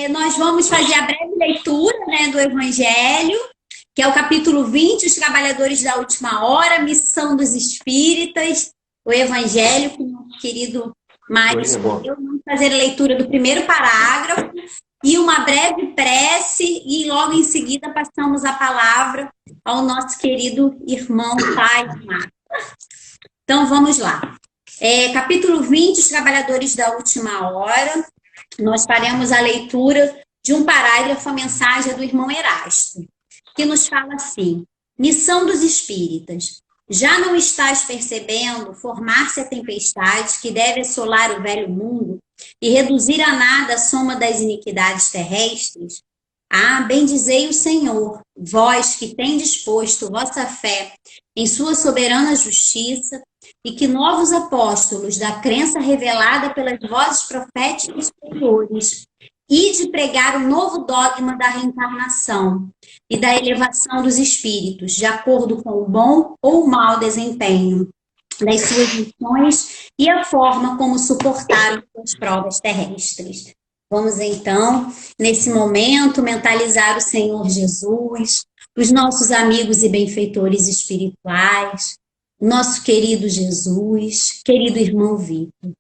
Nós vamos fazer a breve leitura, né, do Evangelho, que é o capítulo 20, os trabalhadores da última hora, missão dos espíritas, o Evangelho, que o nosso querido Mário escolheu. Vamos fazer a leitura do primeiro parágrafo e uma breve prece, e logo em seguida passamos a palavra ao nosso querido irmão Pai Marcos. Então, vamos lá. Capítulo 20, os trabalhadores da última hora. Nós faremos a leitura de um parágrafo, a mensagem do irmão Erasto, que nos fala assim: missão dos espíritas. Já não estás percebendo formar-se a tempestade que deve assolar o velho mundo e reduzir a nada a soma das iniquidades terrestres? Ah, bendizei o Senhor, vós que tendes posto vossa fé em sua soberana justiça, e que novos apóstolos da crença revelada pelas vozes proféticas superiores e de pregar o novo dogma da reencarnação e da elevação dos espíritos, de acordo com o bom ou o mau desempenho das suas missões e a forma como suportaram as provas terrestres. Vamos então, nesse momento, mentalizar o Senhor Jesus, os nossos amigos e benfeitores espirituais, nosso querido Jesus, querido irmão Vitor.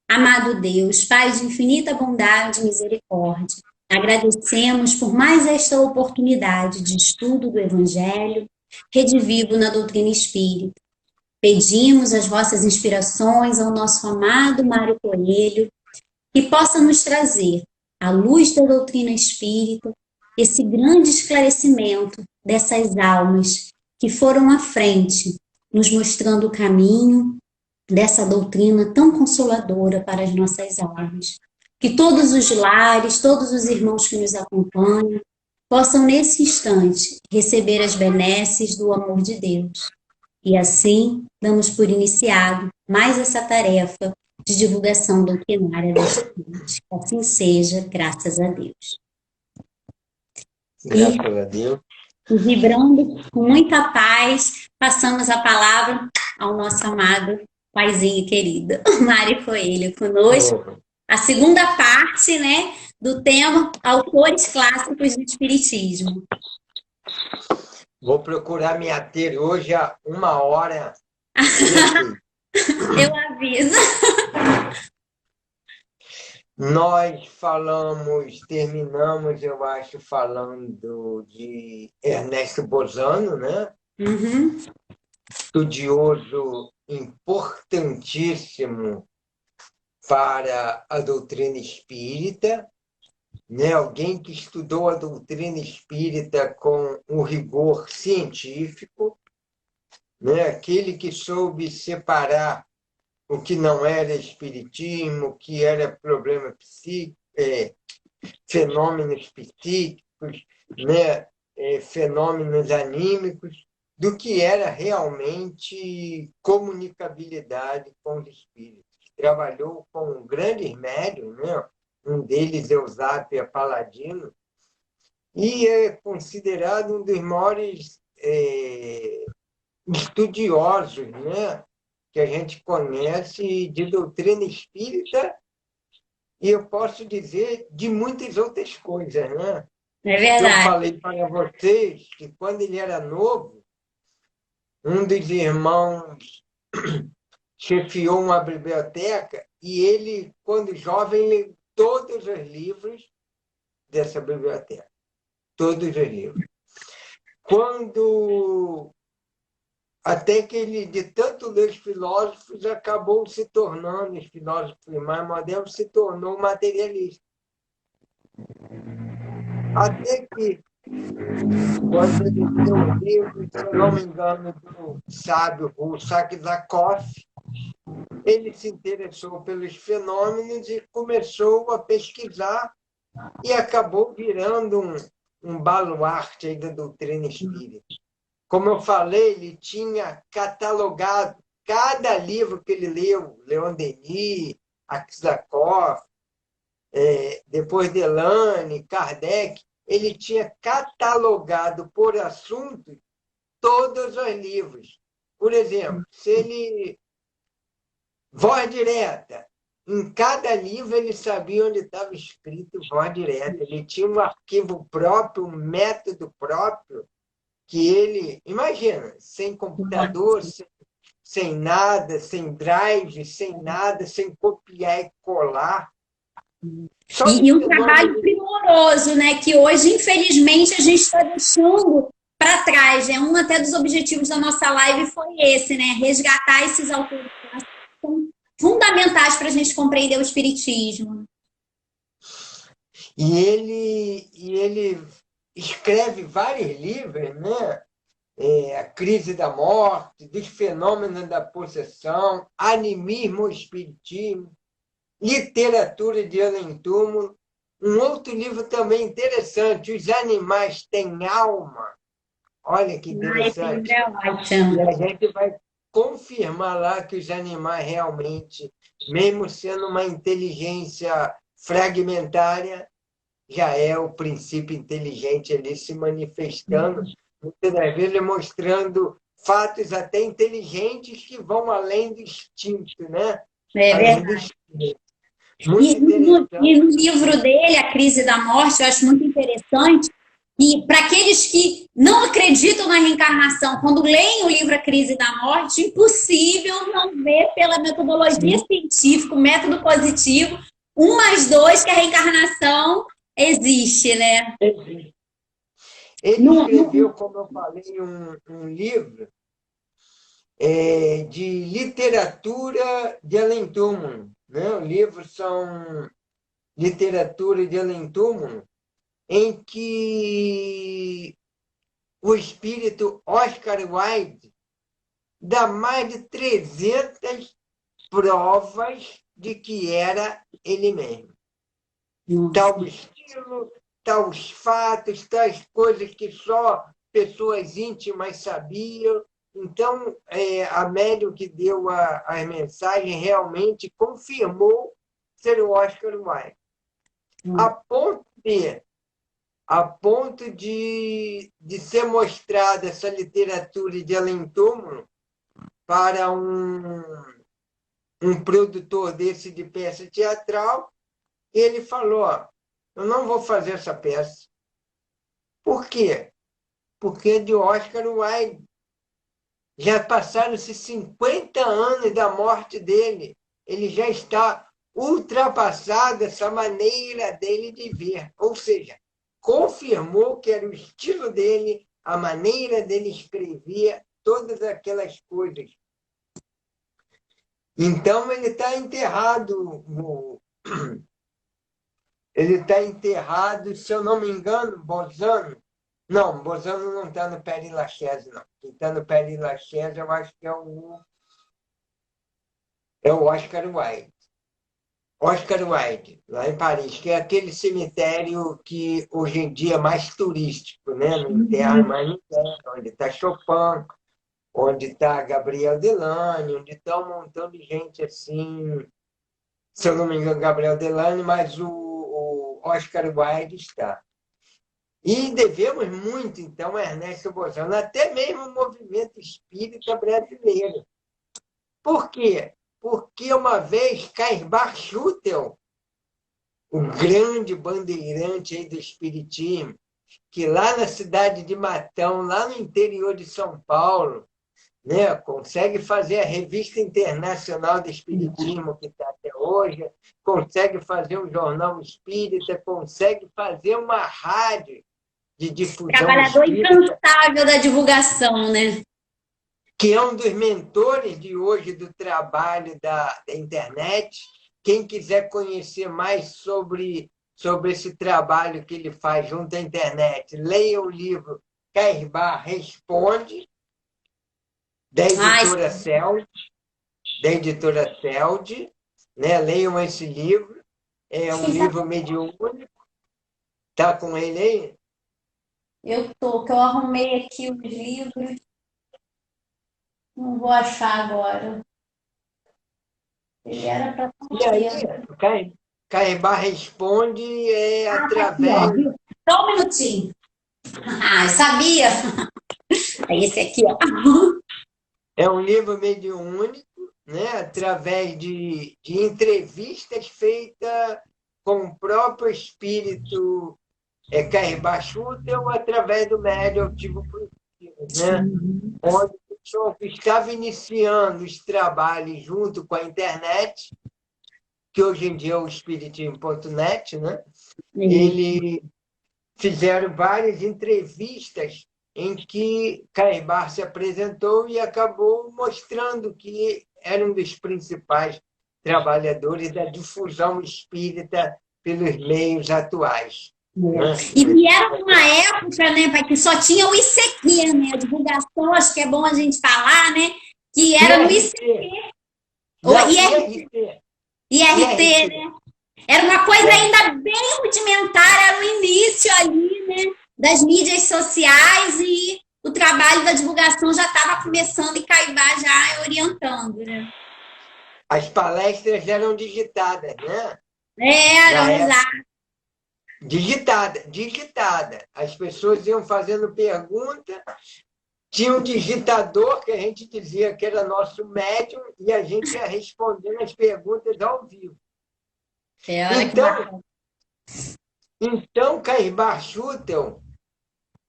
Amado Deus, Pai de infinita bondade e misericórdia, agradecemos por mais esta oportunidade de estudo do Evangelho, redivivo na doutrina espírita. Pedimos as vossas inspirações ao nosso amado Mário Coelho, que possa nos trazer, à luz da doutrina espírita, esse grande esclarecimento dessas almas que foram à frente, nos mostrando o caminho dessa doutrina tão consoladora para as nossas almas. Que todos os lares, todos os irmãos que nos acompanham, possam nesse instante receber as benesses do amor de Deus. E assim, damos por iniciado mais essa tarefa de divulgação doutrinária desta noite. Que assim seja, graças a Deus. Graças a Deus. E vibrando com muita paz, passamos a palavra ao nosso amado paizinho querido, Mário Coelho, conosco. A segunda parte, né, do tema Autores Clássicos do Espiritismo. Vou procurar me ater hoje a 1h. Eu aviso. Nós terminamos, eu acho, falando de Ernesto Bozano, né? Uhum. Estudioso importantíssimo para a doutrina espírita, né? Alguém que estudou a doutrina espírita com um rigor científico, né? Aquele que soube separar o que não era espiritismo, o que era problema psíquico, fenômenos psíquicos, né? Fenômenos anímicos, do que era realmente comunicabilidade com os espíritos. Trabalhou com grandes médiuns, né? Um deles, Eusápia Paladino, e é considerado um dos maiores estudiosos, né? Que a gente conhece de doutrina espírita, e eu posso dizer de muitas outras coisas, né? É verdade. Eu falei para vocês que quando ele era novo, um dos irmãos chefiou uma biblioteca e ele, quando jovem, leu todos os livros dessa biblioteca. Todos os livros. Até que ele, de tanto ler os filósofos, acabou se tornando, os filósofos mais modernos, se tornou materialista. Até que, quando ele leu o livro, se eu não me engano, do sábio russo Aksakov, ele se interessou pelos fenômenos e começou a pesquisar e acabou virando um baluarte aí da doutrina espírita. Como eu falei, ele tinha catalogado cada livro que ele leu, Leon Denis, Aksakov, depois Delane, Kardec, ele tinha catalogado por assunto todos os livros. Por exemplo, se ele... Voz direta, em cada livro ele sabia onde estava escrito voz direta. Ele tinha um arquivo próprio, um método próprio, que ele, imagina, sem computador, sem nada, sem drive, sem nada, sem copiar e colar. E um trabalho primoroso, né? Que hoje, infelizmente, a gente está deixando para trás. Um até dos objetivos da nossa live foi esse, né? Resgatar esses autores que são fundamentais para a gente compreender o Espiritismo. E ele escreve vários livros, né? A crise da morte, dos fenômenos da possessão, animismo, espiritismo, literatura de além-túmulo. Um outro livro também interessante, Os Animais Têm Alma. Olha que interessante. E a gente vai confirmar lá que os animais realmente, mesmo sendo uma inteligência fragmentária, já é o princípio inteligente ali se manifestando, muitas das vezes mostrando fatos até inteligentes que vão além do instinto, né? É verdade. E no livro dele, A Crise da Morte, eu acho muito interessante. E para aqueles que não acreditam na reencarnação, quando leem o livro A Crise da Morte, impossível não ver pela metodologia científica, o método positivo, 1 mais 2, que a reencarnação existe, né? Ele escreveu, como eu falei, um livro de literatura de além-túmulo. Né? Os livros são literatura de além-túmulo, em que o espírito Oscar Wilde dá mais de 300 provas de que era ele mesmo. Tal estilo, tais fatos, tais coisas que só pessoas íntimas sabiam. Então, a médium que deu a mensagem realmente confirmou ser o Oscar Wilde. A ponto de ser mostrada essa literatura de além-túmulo para um produtor desse de peça teatral, ele falou, eu não vou fazer essa peça. Por quê? Porque é de Oscar Wilde. Já passaram-se 50 anos da morte dele. Ele já está ultrapassado essa maneira dele de ver. Ou seja, confirmou que era o estilo dele, a maneira dele escrever, todas aquelas coisas. Então, ele está enterrado Ele está enterrado, se eu não me engano, Bozano. Não, Bozano não está no Père Lachaise, não. Quem está no Père Lachaise, eu acho que é o Oscar Wilde. Oscar Wilde, lá em Paris, que é aquele cemitério que hoje em dia é mais turístico, né? Não enterra mais ninguém, onde está Chopin, onde está Gabriel Delany, onde está um montão de gente assim, se eu não me engano, Gabriel Delany, mas o Oscar Wilde está. E devemos muito, então, a Ernesto Bozano, até mesmo o movimento espírita brasileiro. Por quê? Porque uma vez Caspar Schuttel, o grande bandeirante aí do espiritismo, que lá na cidade de Matão, lá no interior de São Paulo, né, consegue fazer a Revista Internacional do Espiritismo, que está até hoje, consegue fazer um jornal espírita, consegue fazer uma rádio de difusão Trabalhador espírita, incansável da divulgação, né? Que é um dos mentores de hoje do trabalho da internet. Quem quiser conhecer mais sobre esse trabalho que ele faz junto à internet, leia o livro Caspar Responde, da editora Celde, né? Leiam esse livro, é um livro mediúnico. Está com ele aí? Que eu arrumei aqui os livros. Não vou achar agora. Ele era para E aí, Caspar Responde através... Só um minutinho. Sabia? É esse aqui, ó. É um livro mediúnico, né, através de entrevistas feitas com o próprio espírito Cairbar Schutel ou através do médium Altivo Princípio, né, onde o pessoal que estava iniciando os trabalhos junto com a internet, que hoje em dia é o espiritismo.net, né, eles fizeram várias entrevistas em que Cairbar se apresentou e acabou mostrando que era um dos principais trabalhadores da difusão espírita pelos meios atuais. Né? E era uma época, né, pai, que só tinha o ICQ, né? A divulgação, acho que é bom a gente falar, né? Que era no ICQ. Não, IRT, né? Era uma coisa ainda bem rudimentar, era o início ali, né? Das mídias sociais e o trabalho da divulgação já estava começando e Caibá já orientando, né? As palestras eram digitadas, né? Eram, exato. Digitada. As pessoas iam fazendo pergunta, tinha um digitador que a gente dizia que era nosso médium e a gente ia respondendo as perguntas ao vivo. Então Cairbar Schutel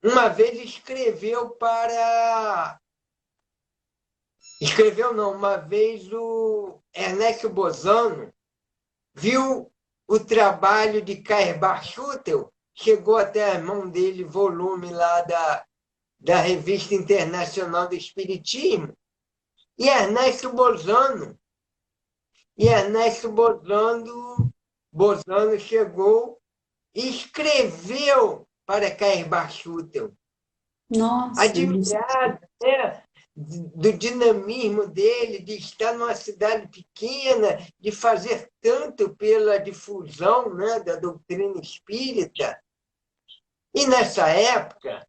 uma vez uma vez o Ernesto Bozano viu o trabalho de Cairbar Schutel, chegou até a mão dele volume lá da Revista Internacional do Espiritismo, e Ernesto Bozano chegou e escreveu para Cairbar Schutel. Nossa, admirado, né, do dinamismo dele, de estar numa cidade pequena, de fazer tanto pela difusão, né, da doutrina espírita. E nessa época,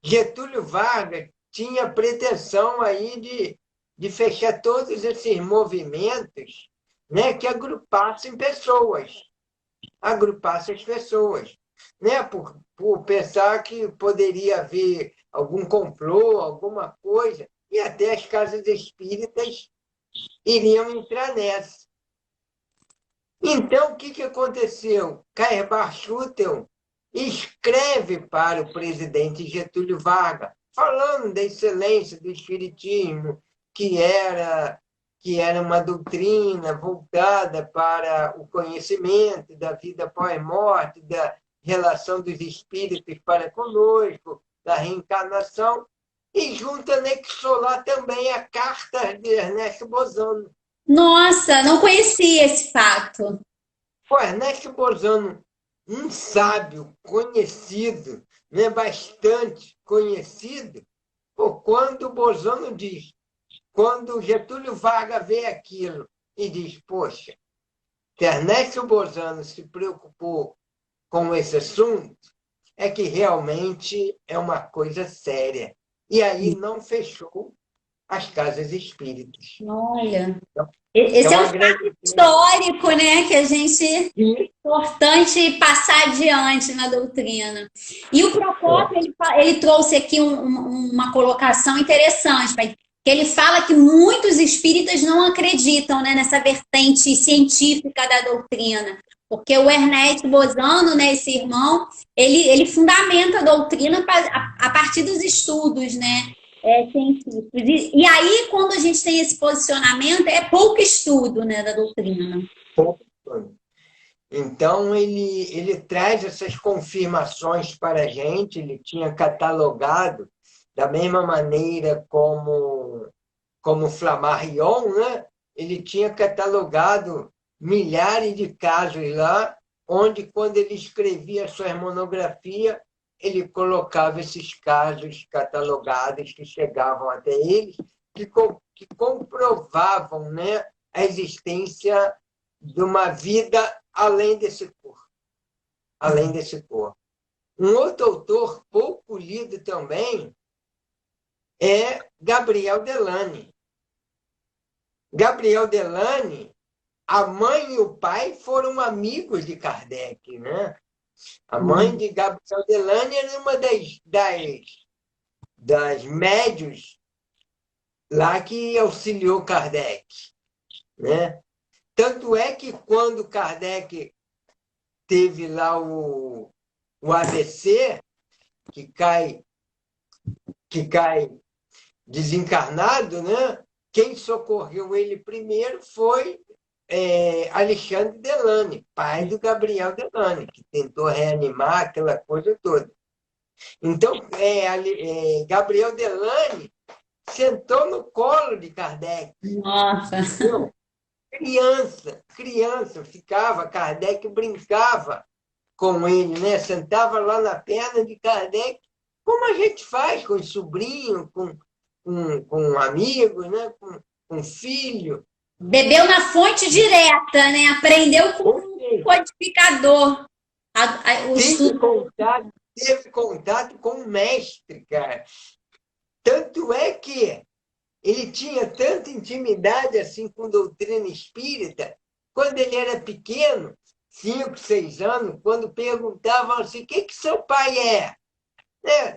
Getúlio Vargas tinha pretensão aí de fechar todos esses movimentos, né, que agrupassem as pessoas, né, por pensar que poderia haver algum complô, alguma coisa, e até as casas espíritas iriam entrar nessa. Então, o que aconteceu? Cairbar Schutel escreve para o presidente Getúlio Vargas, falando da excelência do espiritismo, que era uma doutrina voltada para o conhecimento da vida pós-morte, da relação dos espíritos para conosco, da reencarnação, e junto anexou lá também a carta de Ernesto Bozano. Nossa, não conhecia esse fato. O Ernesto Bozano, um sábio conhecido, né, bastante conhecido, quando o Bozano diz, quando Getúlio Vargas vê aquilo e diz, poxa, se Ernesto Bozano se preocupou com esse assunto, é que realmente é uma coisa séria. E aí não fechou as casas espíritas. Olha, esse é um fato histórico, né, que a gente é importante passar adiante na doutrina. E o Procópio, ele trouxe aqui uma colocação interessante, pai, que ele fala que muitos espíritas não acreditam, né, nessa vertente científica da doutrina. Porque o Ernesto Bozano, né, esse irmão, ele fundamenta a doutrina a partir dos estudos, né, científicos. E aí, quando a gente tem esse posicionamento, é pouco estudo, né, da doutrina. Então, ele traz essas confirmações para a gente, ele tinha catalogado da mesma maneira como Flammarion, né? Ele tinha catalogado milhares de casos lá, onde, quando ele escrevia a sua monografia, ele colocava esses casos catalogados que chegavam até ele, que comprovavam, né, a existência de uma vida além desse corpo. Um outro autor pouco lido também é Gabriel Delany. Gabriel Delany, a mãe e o pai foram amigos de Kardec, né? A mãe de Gabriel Delany era uma das médios lá que auxiliou Kardec, né? Tanto é que quando Kardec teve lá o AVC, que cai desencarnado, né? Quem socorreu ele primeiro foi Alexandre Delane, pai do Gabriel Delane, que tentou reanimar aquela coisa toda. Então, Gabriel Delane sentou no colo de Kardec. Nossa! Entendeu? Criança, ficava, Kardec brincava com ele, né? Sentava lá na perna de Kardec, como a gente faz com sobrinho, com amigos, né? com filho. Bebeu na fonte direta, né? Aprendeu com o codificador. O estudo. Teve contato com o mestre, cara. Tanto é que ele tinha tanta intimidade assim com doutrina espírita, quando ele era pequeno, 5, 6 anos, quando perguntavam assim, o que seu pai é?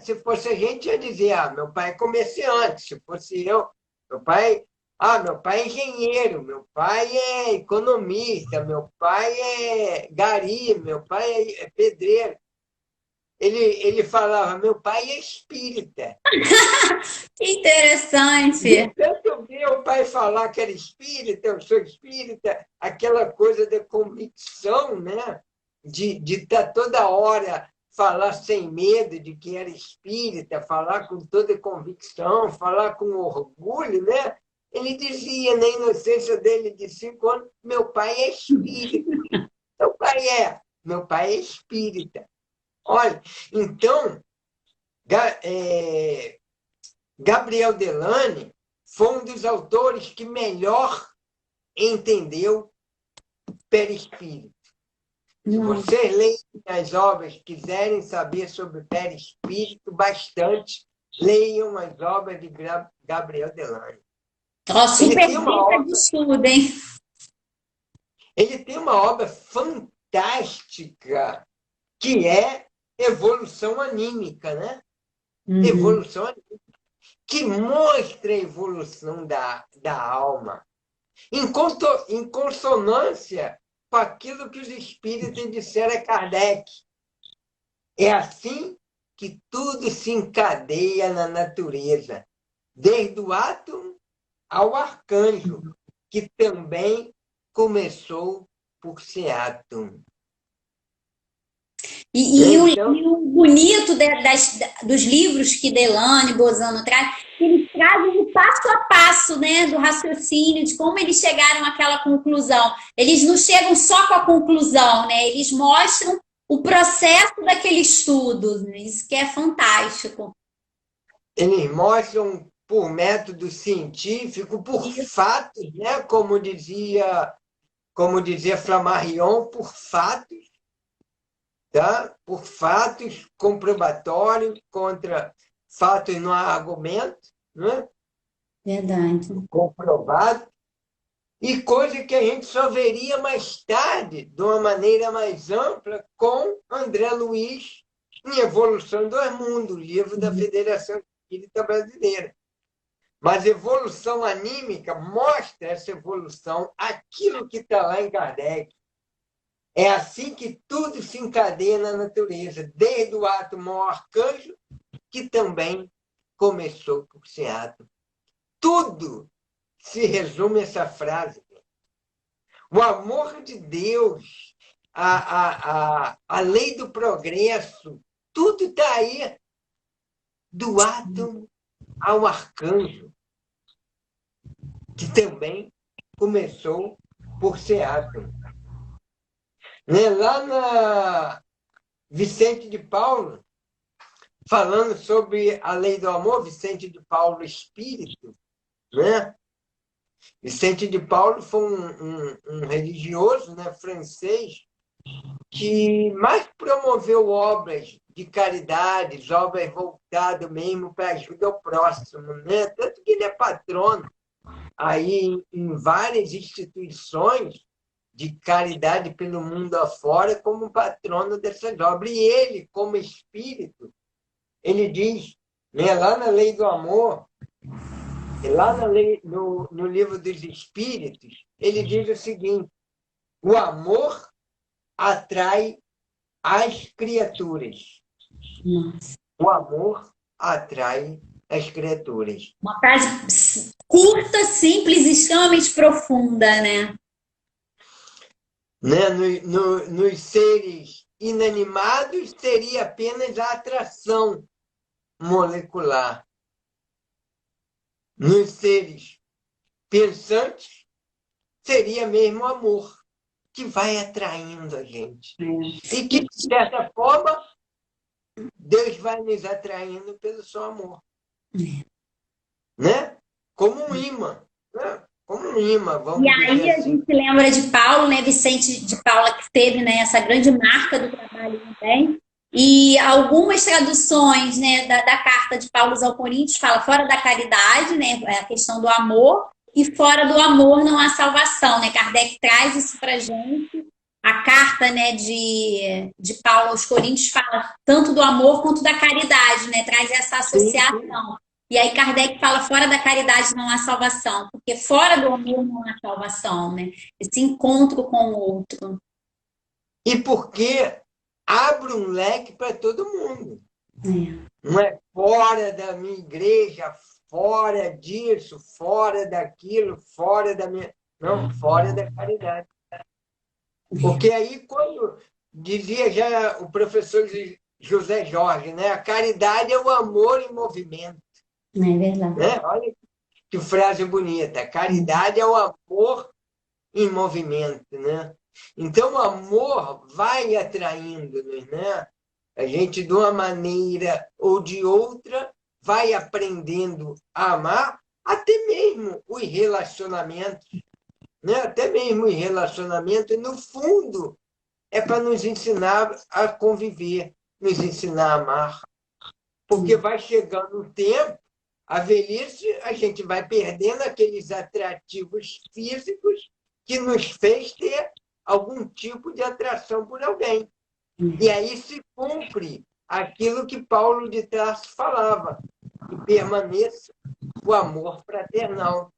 Se fosse a gente, ia dizer, meu pai é comerciante. Se fosse eu, meu pai é engenheiro, meu pai é economista, meu pai é gari, meu pai é pedreiro. Ele falava, meu pai é espírita. Que interessante. Tanto meu pai falar que era espírita, eu sou espírita, aquela coisa da convicção, né? De estar toda hora falar sem medo de que era espírita, falar com toda convicção, falar com orgulho, né? Ele dizia, na inocência dele de 5 anos, meu pai é espírita. Meu pai é espírita. Olha, então, Gabriel Delane foi um dos autores que melhor entendeu perispírito. Se vocês leem as obras, quiserem saber sobre perispírito, bastante, leiam as obras de Gabriel Delane. Super dica de estudo, hein? Ele tem uma obra fantástica, que é Evolução Anímica, né? Evolução Anímica, que mostra a evolução da alma, em consonância com aquilo que os espíritos disseram a Kardec. É assim que tudo se encadeia na natureza, desde o átomo ao arcanjo, que também começou por ser átomo. E o bonito dos livros que Delane e Bozano traz, eles trazem o passo a passo, né, do raciocínio, de como eles chegaram àquela conclusão. Eles não chegam só com a conclusão, né? Eles mostram o processo daquele estudo. Isso que é fantástico. Eles mostram por método científico, por fatos, né? Como dizia Flammarion, por fatos, tá? Por fatos comprobatórios, contra fatos não há argumento, né? Verdade. Comprovado. E coisa que a gente só veria mais tarde, de uma maneira mais ampla, com André Luiz, em Evolução do Mundo, livro da Federação Espírita Brasileira. Mas evolução anímica mostra essa evolução, aquilo que está lá em Kardec. É assim que tudo se encadeia na natureza, desde o átomo ao arcanjo, que também começou por ser átomo. Tudo se resume a essa frase. O amor de Deus, a lei do progresso, tudo está aí, do átomo ao arcanjo, que também começou por ser átomo. Lá na Vicente de Paulo, falando sobre a lei do amor, Vicente de Paulo Espírito, né? Vicente de Paulo foi um religioso, né, francês, que mais promoveu obras de caridade, obras voltadas mesmo para a ajuda ao próximo, né? Tanto que ele é patrono aí em várias instituições de caridade pelo mundo afora, como patrono dessas obras. E ele, como espírito, ele diz, né, lá na Lei do Amor, Lá no Livro dos Espíritos, ele diz o seguinte: o amor atrai as criaturas. Nossa. O amor atrai as criaturas. Uma frase curta, simples e extremamente profunda, né? Né? Nos seres inanimados, seria apenas a atração molecular. Nos seres pensantes, seria mesmo o amor, que vai atraindo a gente. E que, de certa forma, Deus vai nos atraindo pelo seu amor. Né? Como um imã. Né? Como um imã, vamos E aí dizer a assim. gente lembra de Paulo, né, Vicente de Paula, que teve, né, essa grande marca do trabalho também. E algumas traduções, né, da carta de Paulo aos Coríntios fala fora da caridade, né, a questão do amor, e fora do amor não há salvação, né? Kardec traz isso para gente. A carta, né, de Paulo aos Coríntios fala tanto do amor quanto da caridade, né? Traz essa associação. E aí Kardec fala fora da caridade não há salvação, porque fora do amor não há salvação, né? Esse encontro com o outro. E porque abre um leque para todo mundo. Não é fora da minha igreja, fora disso, fora daquilo, fora da minha... Não, fora da caridade. Porque aí, quando dizia já o professor José Jorge, né? A caridade é o amor em movimento. É verdade. Né? Olha que frase bonita. A caridade é o amor em movimento, né? Então, o amor vai atraindo-nos, né? A gente, de uma maneira ou de outra, vai aprendendo a amar, até mesmo os relacionamentos, né? Até mesmo os relacionamentos, no fundo, é para nos ensinar a conviver, nos ensinar a amar. Porque vai chegando o tempo, a velhice, a gente vai perdendo aqueles atrativos físicos que nos fez ter algum tipo de atração por alguém. E aí se cumpre aquilo que Paulo de Tarso falava, que permaneça o amor fraternal.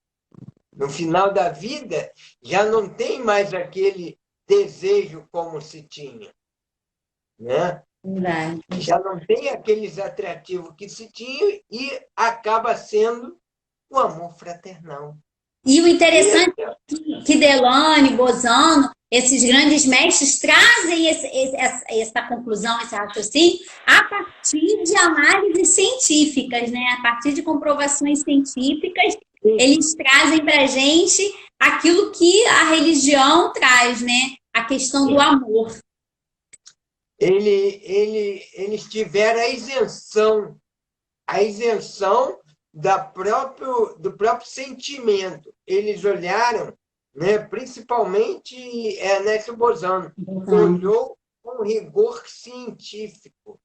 No final da vida, já não tem mais aquele desejo como se tinha. Né? Verdade. Já não tem aqueles atrativos que se tinha e acaba sendo o amor fraternal. E o interessante é que Delane, Bozano, esses grandes mestres trazem essa conclusão, esse raciocínio, a partir de análises científicas, né? A partir de comprovações científicas, eles trazem para a gente aquilo que a religião traz, né? A questão do amor. Eles tiveram a isenção do próprio sentimento. Eles olharam, né, principalmente Ernesto Bozano, olhou com rigor científico.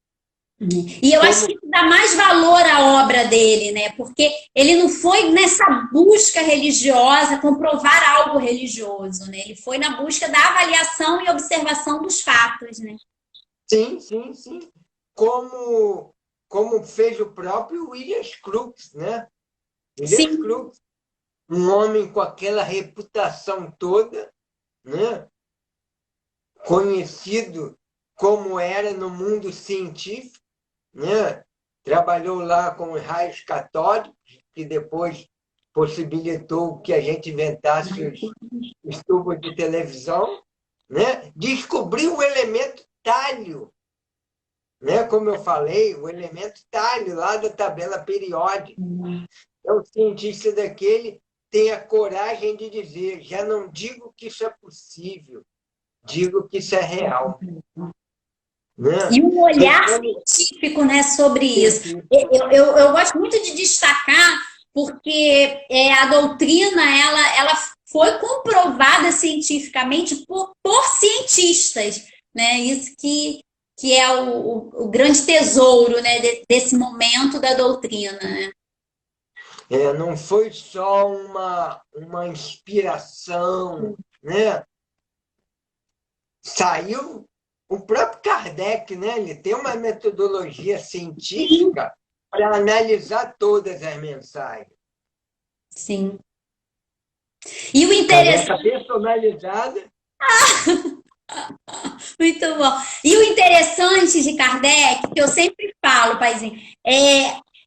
E eu acho que dá mais valor à obra dele, né? Porque ele não foi nessa busca religiosa, comprovar algo religioso, né? Ele foi na busca da avaliação e observação dos fatos, né? Sim, sim, sim. Como fez o próprio William Crookes, né? William Crookes, um homem com aquela reputação toda, né? Conhecido como era no mundo científico, né? Trabalhou lá com os raios catódicos, que depois possibilitou que a gente inventasse os tubos de televisão, né? Descobriu o elemento tálio, né? Como eu falei, o elemento tálio lá da tabela periódica. Então, o cientista daquele tem a coragem de dizer: já não digo que isso é possível, digo que isso é real. Né? E um olhar científico, né, sobre isso. Eu gosto muito de destacar, porque a doutrina ela foi comprovada cientificamente por cientistas, né? Isso que é o grande tesouro, né, desse momento da doutrina. Né? Não foi só uma inspiração, né? Saiu o próprio Kardec, né? Ele tem uma metodologia científica para analisar todas as mensagens. Sim. E o Caneca interessante, personalizada. muito bom. E o interessante de Kardec, que eu sempre falo, paizinho,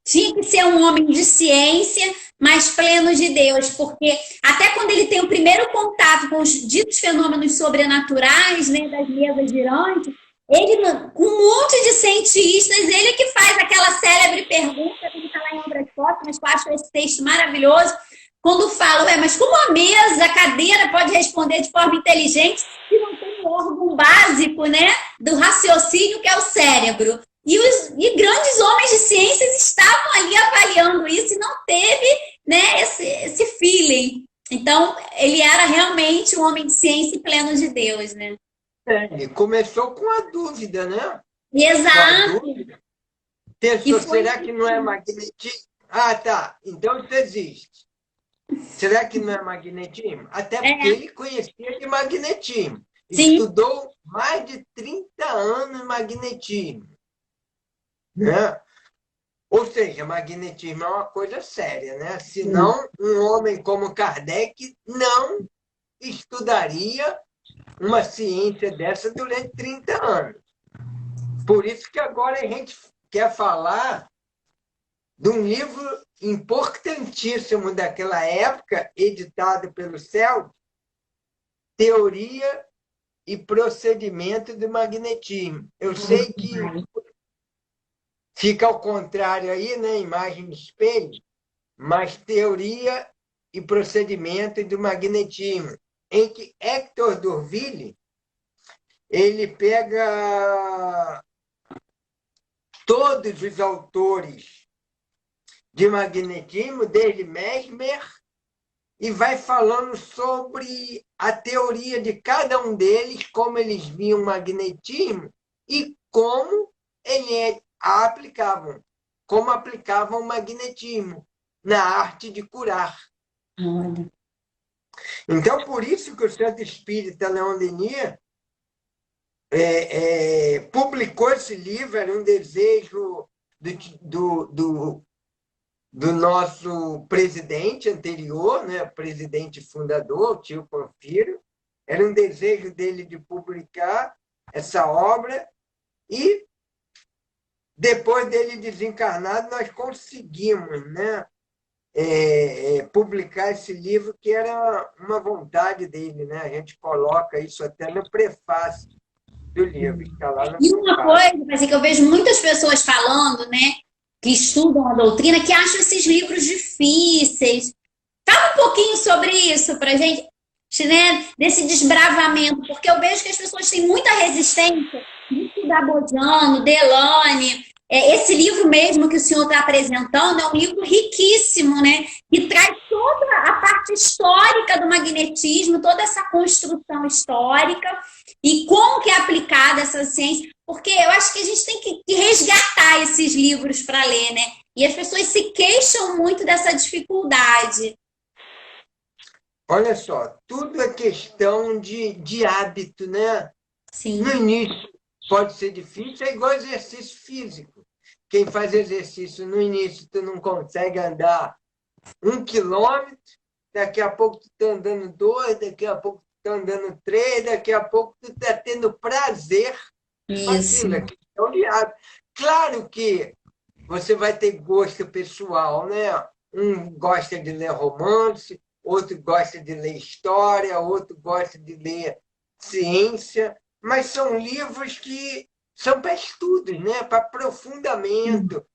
tinha que ser um homem de ciência, mas pleno de Deus, porque até quando ele tem o primeiro contato com os ditos fenômenos sobrenaturais, né, das mesas girantes, ele, com um monte de cientistas, ele é que faz aquela célebre pergunta que está lá em Obras Póstumas, que eu acho esse texto maravilhoso, quando fala, mas como a mesa, a cadeira pode responder de forma inteligente se não tem o órgão básico, né, do raciocínio, que é o cérebro? E grandes homens de ciências estavam ali avaliando isso e não teve, né, esse feeling. Então, ele era realmente um homem de ciência e pleno de Deus, né? E começou com a dúvida, né? Com a Exato. dúvida. Pensou, será que não é magnetismo? Ah, tá. Então isso existe. Será que não é magnetismo? Até porque ele conhecia de magnetismo. Sim. Estudou mais de 30 anos magnetismo. Né? Ou seja, magnetismo é uma coisa séria, né? Senão, um homem como Kardec não estudaria uma ciência dessa durante 30 anos. Por isso que agora a gente quer falar de um livro importantíssimo daquela época, editado pelo CEL, Teoria e Procedimento do Magnetismo. Eu sei que fica ao contrário aí, né? Imagem de espelho, mas Teoria e Procedimento do Magnetismo, em que Hector D'Urville ele pega todos os autores de magnetismo, desde Mesmer, e vai falando sobre a teoria de cada um deles, como eles viam o magnetismo e como eles aplicavam, como aplicavam o magnetismo na arte de curar. Então, por isso que o Santo Espírita Leon Denis publicou esse livro, era um desejo do nosso presidente anterior, né, presidente fundador, o tio Porfírio. Era um desejo dele de publicar essa obra e, depois dele desencarnado, nós conseguimos, né, publicar esse livro, que era uma vontade dele. Né? A gente coloca isso até no prefácio do livro. Está lá no E uma prefácio. coisa assim, que eu vejo muitas pessoas falando, né, que estudam a doutrina, que acham esses livros difíceis. Fala um pouquinho sobre isso para a gente, né, desse desbravamento, porque eu vejo que as pessoas têm muita resistência de estudar Bodano, Delane. Esse livro mesmo que o senhor está apresentando é um livro riquíssimo, né? Que traz toda a parte histórica do magnetismo, toda essa construção histórica e como que é aplicada essa ciência, porque eu acho que a gente tem que resgatar esses livros para ler, né? E as pessoas se queixam muito dessa dificuldade. Olha só, tudo é questão de hábito, né? Sim. No início pode ser difícil, é igual exercício físico. Quem faz exercício no início, tu não consegue andar 1 quilômetro, daqui a pouco tu está andando 2, daqui a pouco tu está andando 3, daqui a pouco tu está tendo prazer com aquilo, é questão de hábito. Claro que você vai ter gosto pessoal, né? Um gosta de ler romance, outro gosta de ler história, outro gosta de ler ciência, mas são livros que são para estudos, né? Para aprofundamento,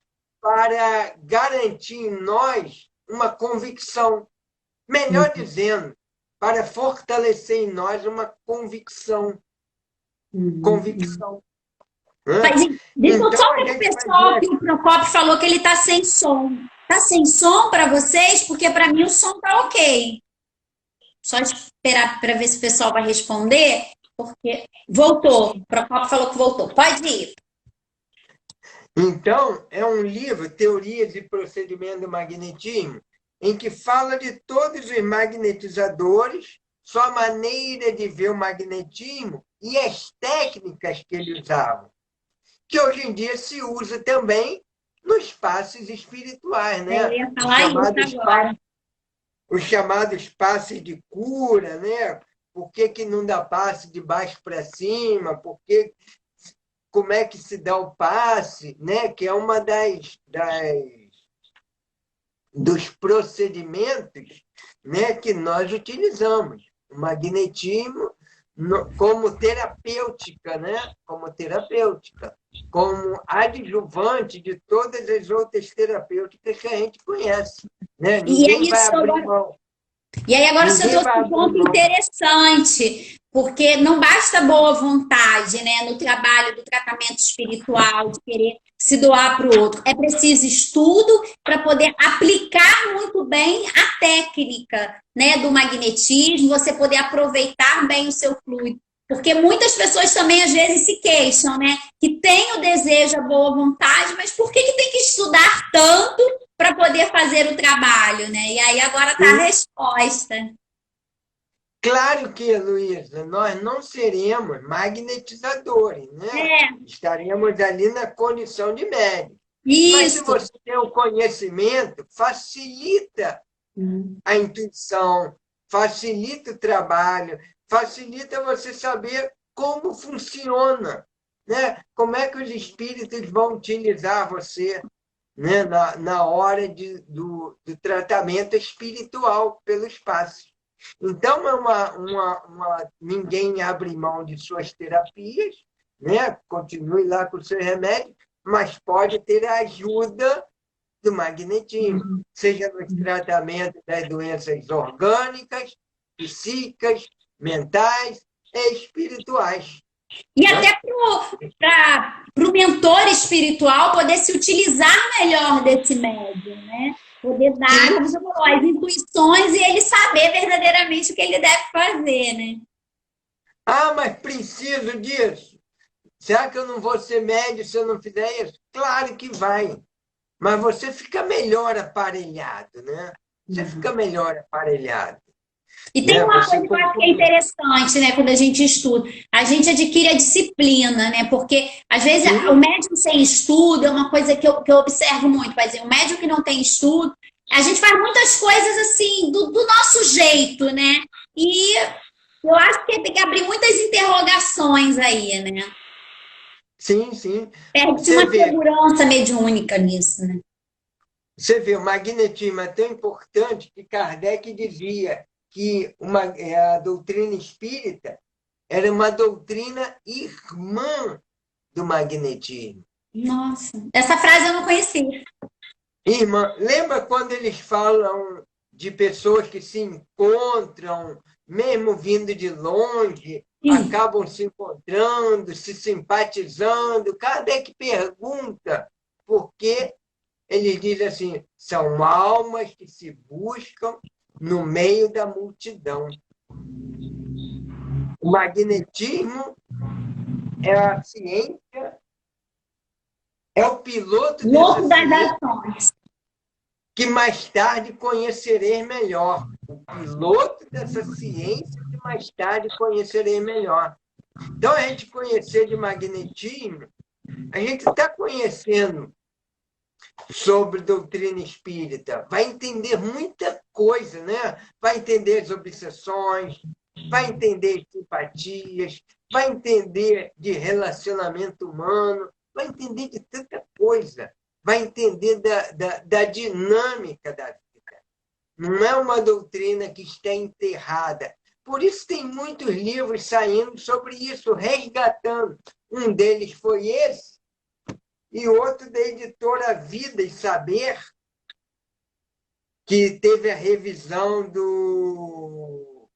para garantir em nós uma convicção. Melhor dizendo, para fortalecer em nós uma convicção. Convicção. Mas, deixa eu Então, só ver o pessoal que o Procopio falou que ele está sem som. Está sem som para vocês? Porque para mim o som está ok. Só esperar para ver se o pessoal vai responder, porque voltou. O Procopio falou que voltou. Pode ir. Então, é um livro, Teorias e Procedimento do Magnetismo, em que fala de todos os magnetizadores, sua maneira de ver o magnetismo e as técnicas que ele usava, que hoje em dia se usa também nos passes espirituais, né? Eu ia falar isso agora. os chamados passes de cura, né? Por que, que não dá passe de baixo para cima? Como é que se dá o passe, né? Que é uma dos procedimentos, né, que nós utilizamos. O magnetismo como terapêutica, né? Como terapêutica, como adjuvante de todas as outras terapêuticas que a gente conhece. Né? E Ninguém aí, vai abrir mão. e aí agora você Ninguém trouxe vai um abrir ponto mão. interessante, porque não basta boa vontade, né, no trabalho do tratamento espiritual, de querer se doar para o outro. É preciso estudo para poder aplicar muito bem a técnica, né, do magnetismo, você poder aproveitar bem o seu fluido. Porque muitas pessoas também, às vezes, se queixam, né? Que tem o desejo, a boa vontade, mas por que tem que estudar tanto para poder fazer o trabalho, né? E aí agora está a resposta. Claro que, Luísa, nós não seremos magnetizadores, né? Estaremos ali na condição de médium. Mas se Isso. você tem o conhecimento, facilita a intuição, facilita o trabalho, facilita você saber como funciona, né? Como é que os espíritos vão utilizar você, né? na hora do tratamento espiritual pelo espaço. Então, ninguém abre mão de suas terapias, né? Continue lá com o seu remédio, mas pode ter a ajuda do magnetismo, seja no tratamento das doenças orgânicas, psíquicas, mentais e espirituais. E até para o mentor espiritual poder se utilizar melhor desse médium, né? Poder dar, como você falou, as intuições e ele saber verdadeiramente o que ele deve fazer, né? Ah, mas preciso disso. Será que eu não vou ser médium se eu não fizer isso? Claro que vai. Mas você fica melhor aparelhado, né? Você fica melhor aparelhado. E tem uma coisa que eu acho que é interessante, né, quando a gente estuda. A gente adquire a disciplina, né? Porque, às vezes, o médium sem estudo é uma coisa que eu observo muito. Por exemplo, o médium que não tem estudo, a gente faz muitas coisas, assim, do nosso jeito, né? E eu acho que tem que abrir muitas interrogações aí, né? Sim, sim. Perde-se uma segurança mediúnica nisso, né? Você vê, o magnetismo é tão importante que Kardec dizia que a doutrina espírita era uma doutrina irmã do magnetismo. Nossa, essa frase eu não conhecia. Irmã, lembra quando eles falam de pessoas que se encontram, mesmo vindo de longe, acabam se encontrando, se simpatizando? Kardec pergunta por que eles dizem assim, são almas que se buscam no meio da multidão. O magnetismo é a ciência, é o piloto dessa ciência que mais tarde conhecereis melhor. O piloto dessa ciência que mais tarde conhecereis melhor. Então, a gente conhecer de magnetismo, a gente está conhecendo sobre doutrina espírita, vai entender muita coisa, né? Vai entender as obsessões, vai entender as simpatias, vai entender de relacionamento humano, vai entender de tanta coisa, vai entender da dinâmica da vida. Não é uma doutrina que está enterrada. Por isso tem muitos livros saindo sobre isso, resgatando. Um deles foi esse, e outro da editora Vida e Saber, que teve a revisão do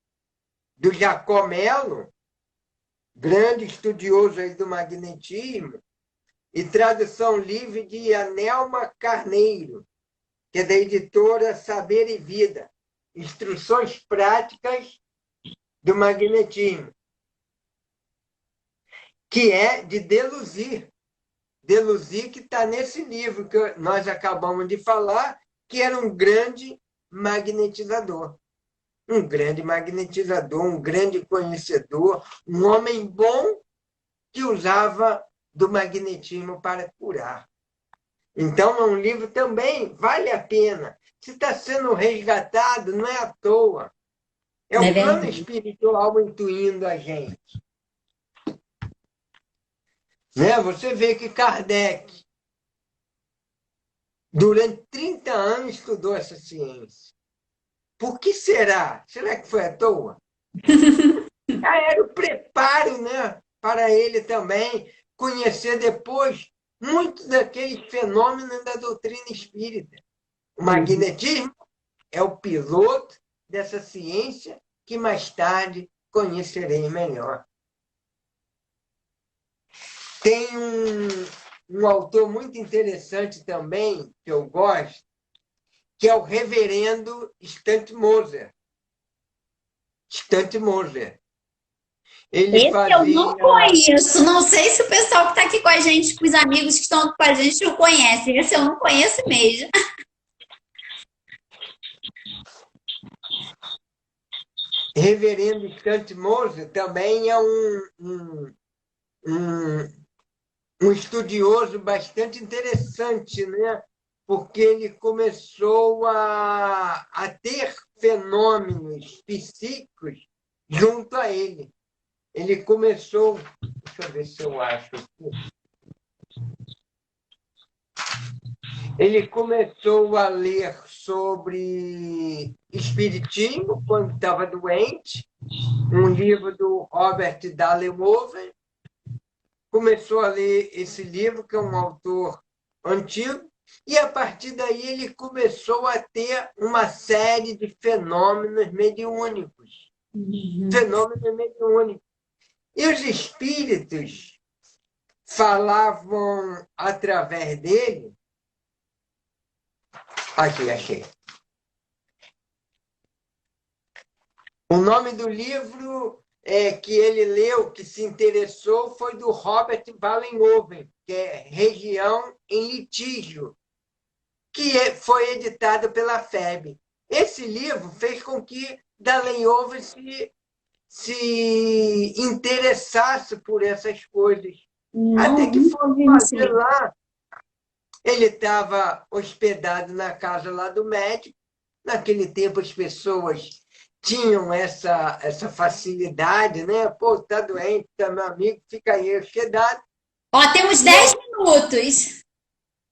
Jacó Melo, grande estudioso aí do magnetismo, e tradução livre de Anelma Carneiro, que é da editora Saber e Vida, Instruções Práticas do Magnetismo, que é de Deluzir. Deluzir, que está nesse livro que nós acabamos de falar, que era um grande magnetizador. Um grande magnetizador, um grande conhecedor, um homem bom que usava do magnetismo para curar. Então, é um livro também vale a pena. Se está sendo resgatado, não é à toa. É É o plano verdade. espiritual intuindo a gente. Né? Você vê que Kardec, durante 30 anos, estudou essa ciência. Por que será? Será que foi à toa? Ah, era o preparo, né, para ele também conhecer depois muitos daqueles fenômenos da doutrina espírita. O magnetismo é o piloto dessa ciência que mais tarde conhecerei melhor. Tem um autor muito interessante também, que eu gosto, que é o reverendo Stant Moser. Stant Moser. Ele Esse eu não fazia conheço. Não sei se o pessoal que está aqui com a gente, com os amigos que estão com a gente, o conhece. Esse eu não conheço mesmo. reverendo Stant Moser, também é um, um estudioso bastante interessante, né? Porque ele começou a ter fenômenos psíquicos junto a ele. Ele começou, deixa eu ver se eu acho aqui. Ele começou a ler sobre espiritismo quando estava doente, um livro do Robert Dallemover. Começou a ler esse livro, que é um autor antigo, e a partir daí ele começou a ter uma série de fenômenos mediúnicos. Fenômenos mediúnicos. E os espíritos falavam através dele. Aqui, achei. O nome do livro que ele leu, que se interessou, foi do Robert Wallenhoven, que é Região em Litígio, que foi editado pela FEB. Esse livro fez com que Wallenhoven se interessasse por essas coisas. Até Não, que nunca foi ouvi isso. fazer lá. Ele estava hospedado na casa lá do médico. Naquele tempo as pessoas tinham essa facilidade, né? Pô, tá doente, tá meu amigo, fica aí hospedado. Ó, temos E a, 10 minutos.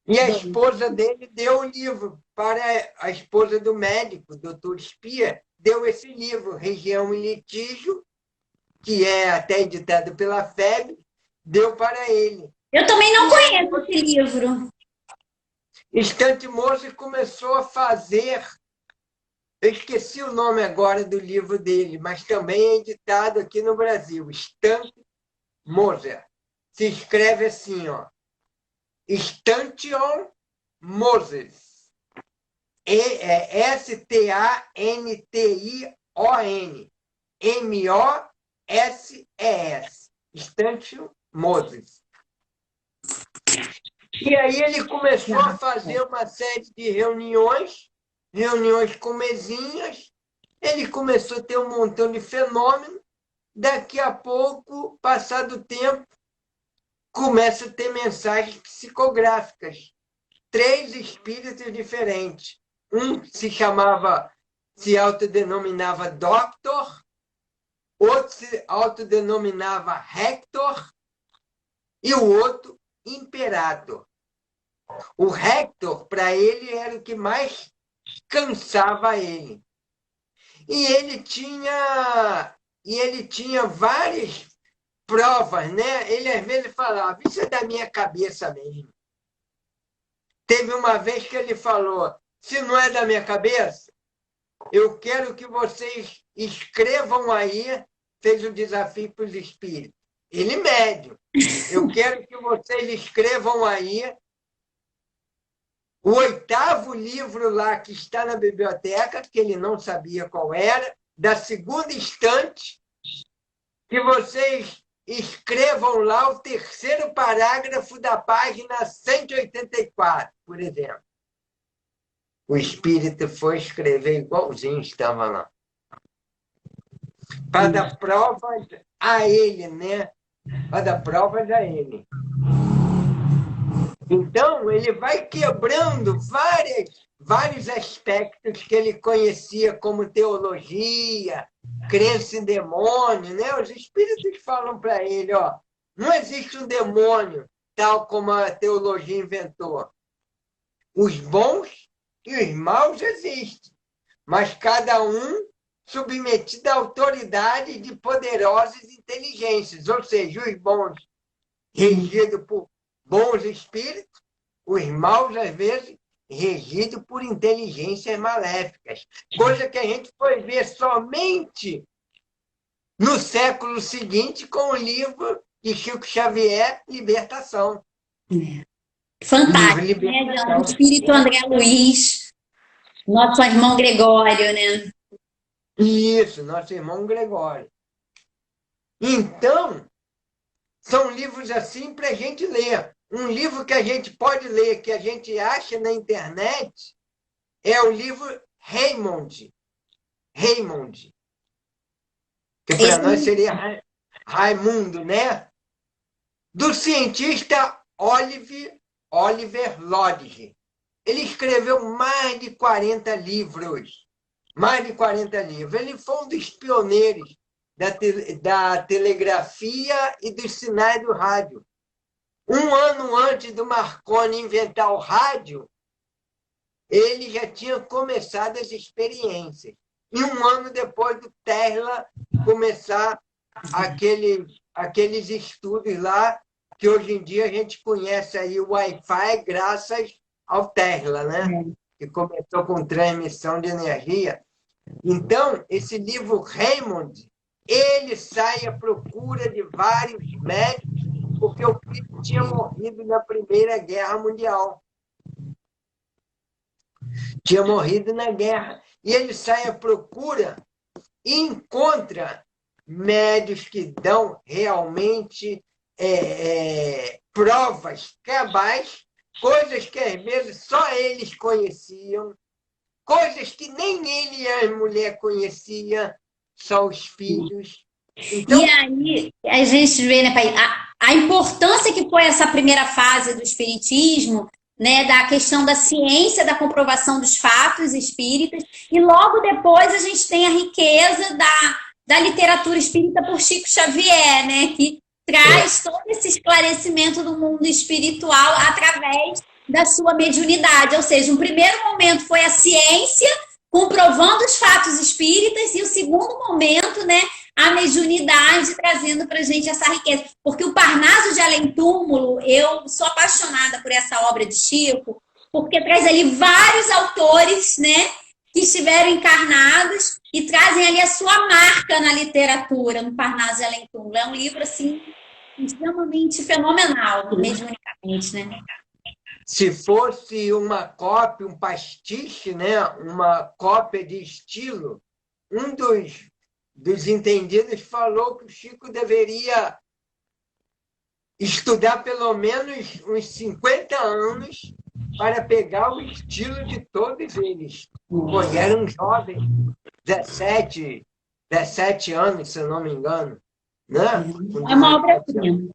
e a esposa dele deu o livro para a esposa do médico, doutor Espia, deu esse livro, Região em Litígio, que é até editado pela FEB, deu para ele. Eu também não E ele, conheço esse livro. Estante Moser, começou a fazer. Eu esqueci o nome agora do livro dele, mas também é editado aqui no Brasil. Estante Moser. Se escreve assim, ó. Stantion Moses. Stantion Moses. Stantion Moses. E aí ele começou a fazer uma série de reuniões com mesinhas. Ele começou a ter um montão de fenômenos. Daqui a pouco, passado o tempo, começa a ter mensagens psicográficas. 3 espíritos diferentes. Um se autodenominava Doctor, outro se autodenominava Hector e o outro Imperator. O Hector, para ele, era o que mais cansava ele. E ele tinha várias provas, né? Ele às vezes falava, isso é da minha cabeça mesmo. Teve uma vez que ele falou, se não é da minha cabeça, eu quero que vocês escrevam aí, fez o desafio para os espíritos. Ele médio. Eu quero que vocês escrevam aí o 8º livro lá que está na biblioteca, que ele não sabia qual era, da segunda estante, que vocês escrevam lá o 3º parágrafo da página 184, por exemplo. O espírito foi escrever igualzinho estava lá. Para dar provas a ele, né? Para dar provas a ele. Então, ele vai quebrando vários aspectos que ele conhecia como teologia, crença em demônio, né? Os espíritos falam para ele, ó, não existe um demônio tal como a teologia inventou. Os bons e os maus existem, mas cada um submetido à autoridade de poderosas inteligências, ou seja, os bons regidos por bons espíritos, os maus, às vezes, regidos por inteligências maléficas. Coisa que a gente foi ver somente no século seguinte com o livro de Chico Xavier, Libertação. Fantástico, né? O espírito André Luiz, nosso irmão Gregório, né? Isso, nosso irmão Gregório. Então, são livros assim para a gente ler. Um livro que a gente pode ler, que a gente acha na internet, é o livro Raymond. Raymond. Que para nós seria Raimundo, né? Do cientista Oliver Lodge. Ele escreveu mais de 40 livros. Mais de 40 livros. Ele foi um dos pioneiros da telegrafia e dos sinais do rádio. Um ano antes do Marconi inventar o rádio, ele já tinha começado as experiências. E um ano depois do Tesla começar aqueles estudos lá, que hoje em dia a gente conhece aí o Wi-Fi graças ao Tesla, né? Que começou com transmissão de energia. Então, esse livro Raymond, ele sai à procura de vários médicos, porque o filho tinha morrido na Primeira Guerra Mundial. Tinha morrido na guerra. E ele sai à procura e encontra médios que dão realmente provas cabais, coisas que às vezes só eles conheciam, coisas que nem ele e a mulher conheciam, só os filhos. Então, e aí a gente vê, né, pai, a importância que foi essa primeira fase do espiritismo, né, da questão da ciência, da comprovação dos fatos espíritas, e logo depois a gente tem a riqueza da literatura espírita por Chico Xavier, né, que traz todo esse esclarecimento do mundo espiritual através da sua mediunidade. Ou seja, um primeiro momento foi a ciência comprovando os fatos espíritas, e o segundo momento, né, a mediunidade trazendo para a gente essa riqueza. Porque o Parnaso de Além Túmulo, eu sou apaixonada por essa obra de Chico, porque traz ali vários autores, né, que estiveram encarnados e trazem ali a sua marca na literatura, no Parnaso de Além Túmulo. É um livro, assim, extremamente fenomenal, mediunicamente, né? Se fosse uma cópia, um pastiche, né, uma cópia de estilo, um dos entendidos falou que o Chico deveria estudar pelo menos uns 50 anos para pegar o estilo de todos eles. Pois eram jovens, 17 anos, se eu não me engano. Né? É uma obra-prima.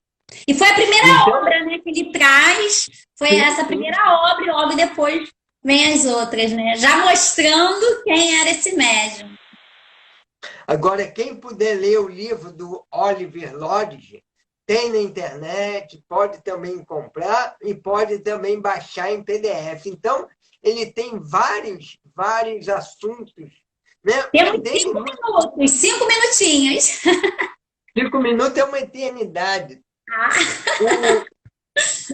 E foi a primeira obra, né, que ele traz, foi essa primeira obra, e logo depois vem as outras, né? Já mostrando quem era esse médium. Agora, quem puder ler o livro do Oliver Lodge, tem na internet, pode também comprar e pode também baixar em PDF. Então, ele tem vários assuntos. Né? Temos 5 minutos, 5 minutinhos. 5 minutos é uma eternidade.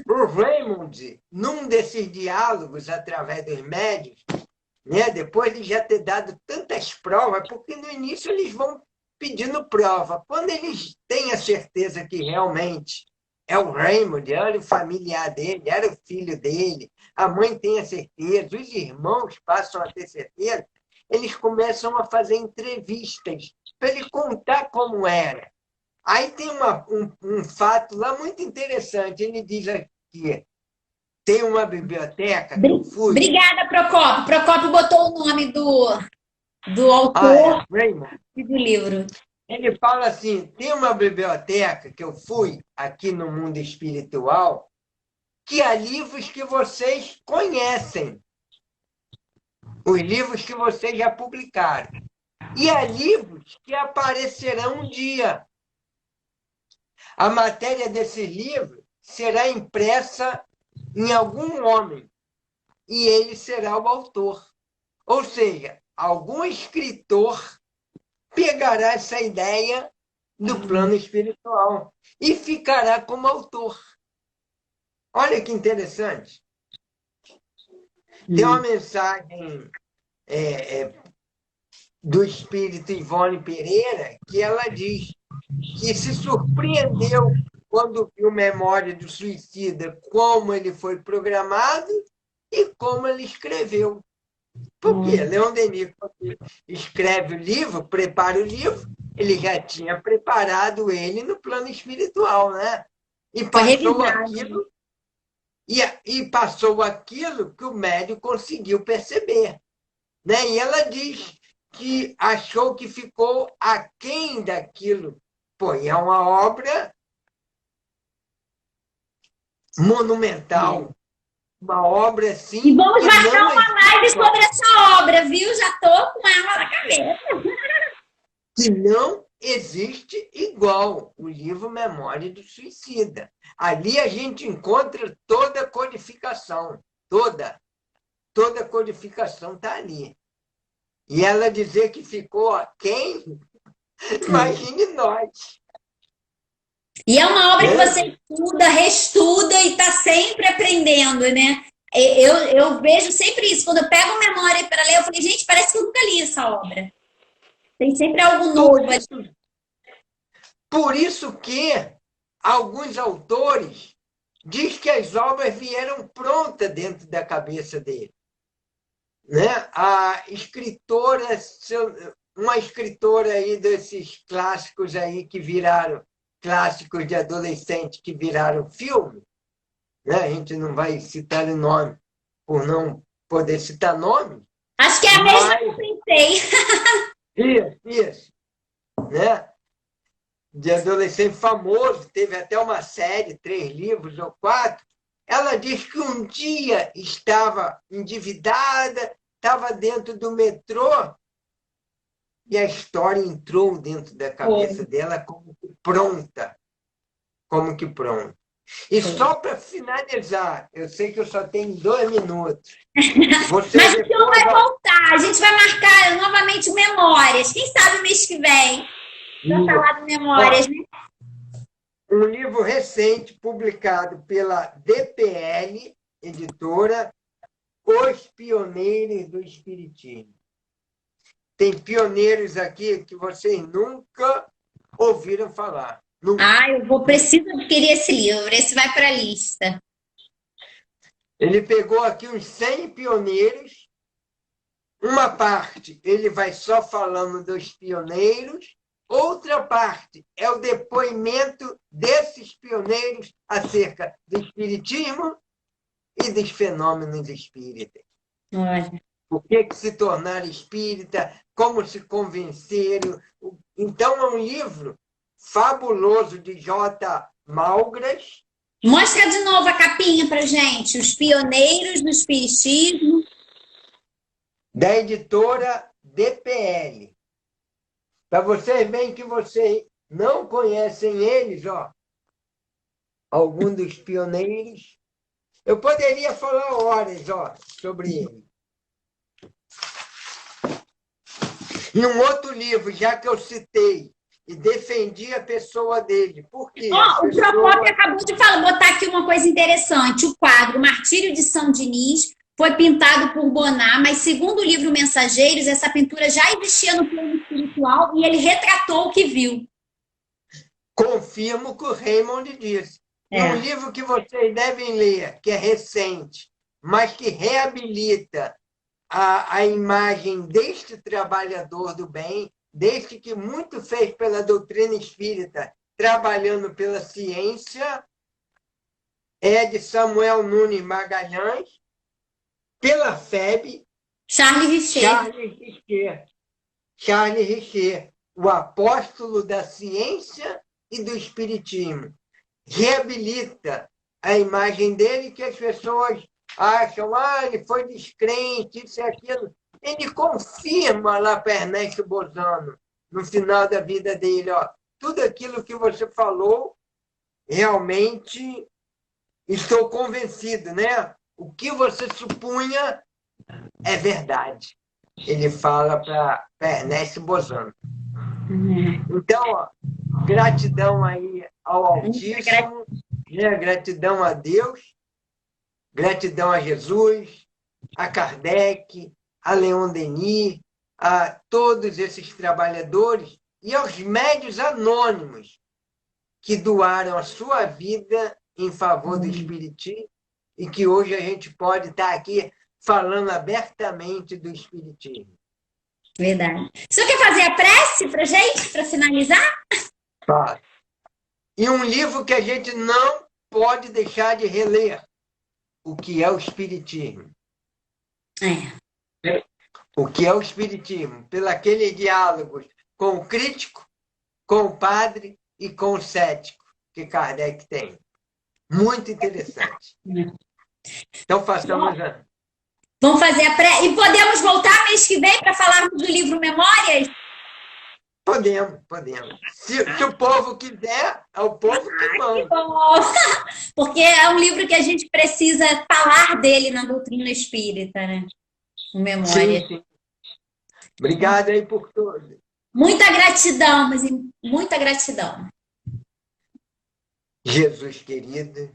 O Raymond, num desses diálogos através dos médios, né, depois de já ter dado tantas provas, porque no início eles vão pedindo prova. Quando eles têm a certeza que realmente é o Raymond, era o familiar dele, era o filho dele, a mãe tem a certeza, os irmãos passam a ter certeza, eles começam a fazer entrevistas para ele contar como era. Aí tem um fato lá muito interessante. Ele diz aqui, tem uma biblioteca que eu fui... Obrigada, Procópio. Procópio botou o nome do autor do livro. Ele fala assim, tem uma biblioteca que eu fui aqui no mundo espiritual que há livros que vocês conhecem, os livros que vocês já publicaram. E há livros que aparecerão um dia. A matéria desse livro será impressa em algum homem, e ele será o autor. Ou seja, algum escritor pegará essa ideia do plano espiritual e ficará como autor. Olha que interessante. Tem uma mensagem do espírito Ivone Pereira que ela diz que se surpreendeu quando viu Memória do Suicida, como ele foi programado e como ele escreveu. Porque Leon Denis, quando escreve o livro, prepara o livro, ele já tinha preparado ele no plano espiritual, né? E passou aquilo, e passou aquilo que o médium conseguiu perceber. Né? E ela diz que achou que ficou aquém daquilo. Pô, e é uma obra monumental. Uma obra assim. E vamos marcar uma live sobre essa obra, viu? Já estou com ela na cabeça. Que não existe igual o livro Memória do Suicida. Ali a gente encontra toda a codificação. Toda a codificação está ali. E ela dizer que ficou aquém, imagine nós. E é uma obra que você estuda, reestuda e está sempre aprendendo, né? Eu vejo sempre isso. Quando eu pego memória para ler, eu falei, gente, parece que eu nunca li essa obra. Tem sempre algo novo. Por isso que alguns autores dizem que as obras vieram prontas dentro da cabeça dele. Né? A escritora, uma escritora aí desses clássicos aí que viraram clássicos de adolescente que viraram filme, né? A gente não vai citar o nome por não poder citar nome. Acho que é a mesma que eu pensei. Isso. Né? De adolescente famoso, teve até uma série, 3 livros ou 4. Ela diz que um dia estava endividada, estava dentro do metrô, e a história entrou dentro da cabeça dela como que pronta. E só para finalizar, eu sei que eu só tenho 2 minutos. Mas o senhor vai voltar, a gente vai marcar novamente o Memórias. Quem sabe mês que vem? Vamos falar do Memórias, né? Um livro recente, publicado pela DPL, editora, Os Pioneiros do Espiritismo. Tem pioneiros aqui que vocês nunca ouviram falar. Nunca. Preciso adquirir esse livro, esse vai para a lista. Ele pegou aqui uns 100 pioneiros, uma parte ele vai só falando dos pioneiros, outra parte é o depoimento desses pioneiros acerca do espiritismo e dos fenômenos espíritas. Olha. O que se tornar espírita, como se convenceram. Então, é um livro fabuloso de J. Malgras. Mostra de novo a capinha para gente, Os Pioneiros do Espiritismo. Da editora DPL. Para vocês verem que vocês não conhecem eles, algum dos pioneiros. Eu poderia falar horas sobre eles. E um outro livro, já que eu citei, e defendi a pessoa dele. Por quê? O Procópio acabou de botar aqui uma coisa interessante. O quadro Martírio de São Diniz foi pintado por Bonnat, mas segundo o livro Mensageiros, essa pintura já existia no plano espiritual e ele retratou o que viu. Confirmo o que o Raymond disse. Um livro que vocês devem ler, que é recente, mas que reabilita a imagem deste trabalhador do bem, desde que muito fez pela doutrina espírita, trabalhando pela ciência, é de Samuel Nunes Magalhães, pela FEB, Charles Richer, o apóstolo da ciência e do espiritismo. Reabilita a imagem dele que as pessoas acham, ele foi descrente, isso e aquilo. Ele confirma lá para Ernesto Bozano, no final da vida dele, tudo aquilo que você falou, realmente estou convencido, né? O que você supunha é verdade. Ele fala para Ernesto Bozano. Então, gratidão aí ao Altíssimo, né? Gratidão a Deus, gratidão a Jesus, a Kardec, a Leon Denis, a todos esses trabalhadores e aos médios anônimos que doaram a sua vida em favor do Espiritismo e que hoje a gente pode estar aqui falando abertamente do Espiritismo. Verdade. O senhor quer fazer a prece para gente, para finalizar? Tá. E um livro que a gente não pode deixar de reler, o que é o Espiritismo. O que é o Espiritismo? Pelo aquele diálogo com o crítico, com o padre e com o cético que Kardec tem. Muito interessante. Então, façamos a... Vamos fazer a pré... E podemos voltar mês que vem para falarmos do livro Memórias? Podemos. Se o povo quiser, é o povo que manda. Que bom. Porque é um livro que a gente precisa falar dele na doutrina espírita, né? O Memórias. Sim. Obrigado aí por tudo. Muita gratidão, mas muita gratidão. Jesus querido,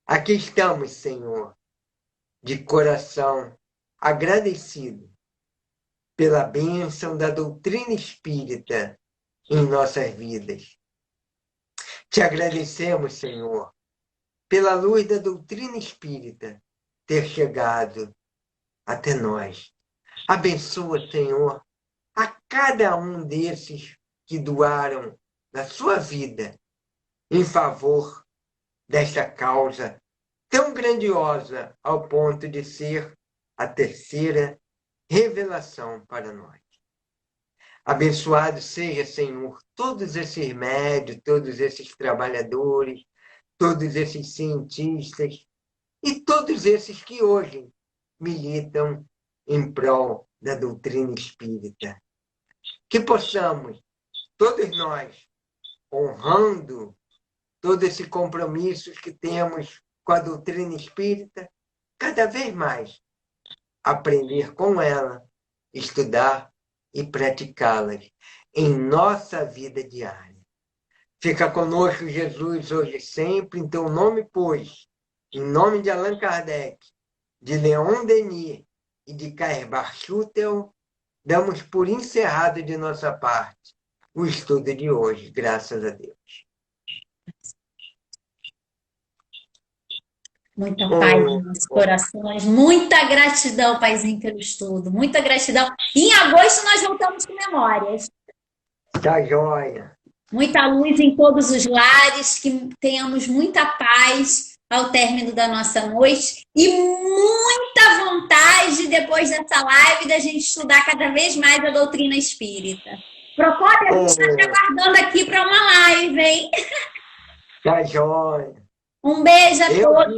aqui estamos, Senhor, de coração agradecido pela bênção da doutrina espírita em nossas vidas. Te agradecemos, Senhor, pela luz da doutrina espírita ter chegado até nós. Abençoa, Senhor, a cada um desses que doaram da sua vida em favor desta causa tão grandiosa ao ponto de ser a terceira revelação para nós. Abençoado seja, Senhor, todos esses médios, todos esses trabalhadores, todos esses cientistas e todos esses que hoje militam em prol da doutrina espírita. Que possamos, todos nós, honrando todos esses compromissos que temos com a doutrina espírita, cada vez mais aprender com ela, estudar e praticá-las em nossa vida diária. Fica conosco, Jesus, hoje e sempre, em teu nome, pois, em nome de Allan Kardec, de Leon Denis e de Cairbar Schutel, damos por encerrado de nossa parte o estudo de hoje, graças a Deus. Muita paz nos nossos corações, muita gratidão, Paizinho, pelo estudo, muita gratidão. Em agosto nós voltamos com Memórias. Tá joia. Muita luz em todos os lares, que tenhamos muita paz ao término da nossa noite e muita vontade, depois dessa live, da gente estudar cada vez mais a doutrina espírita. Procópio, a gente está te aguardando aqui para uma live, hein? Tá joia. Um beijo a todos.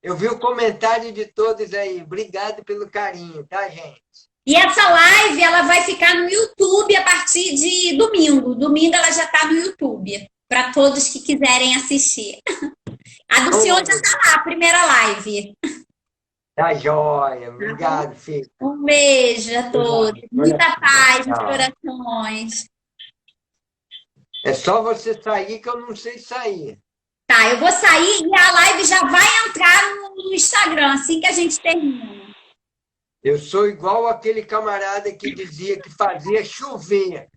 Eu vi o comentário de todos aí. Obrigado pelo carinho, tá, gente? E essa live, ela vai ficar no YouTube a partir de domingo. Domingo ela já está no YouTube, para todos que quiserem assistir. A do senhor já está lá, a primeira live. Tá joia. Obrigado, filho. Um beijo a todos. Muita paz nos corações. É só você sair que eu não sei sair. Tá, eu vou sair e a live já vai entrar no Instagram, assim que a gente termina. Eu sou igual aquele camarada que dizia que fazia chover.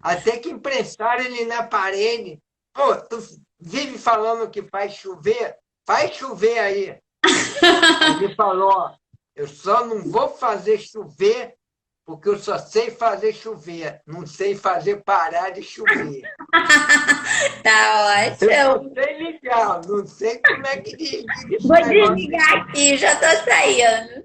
Até que impressaram ele na parede. Pô, tu vive falando que faz chover aí. Ele falou, eu só não vou fazer chover porque eu só sei fazer chover, não sei fazer parar de chover. Tá ótimo. Eu não sei ligar, não sei como é que desliga. Vou desligar aqui, já tô saindo.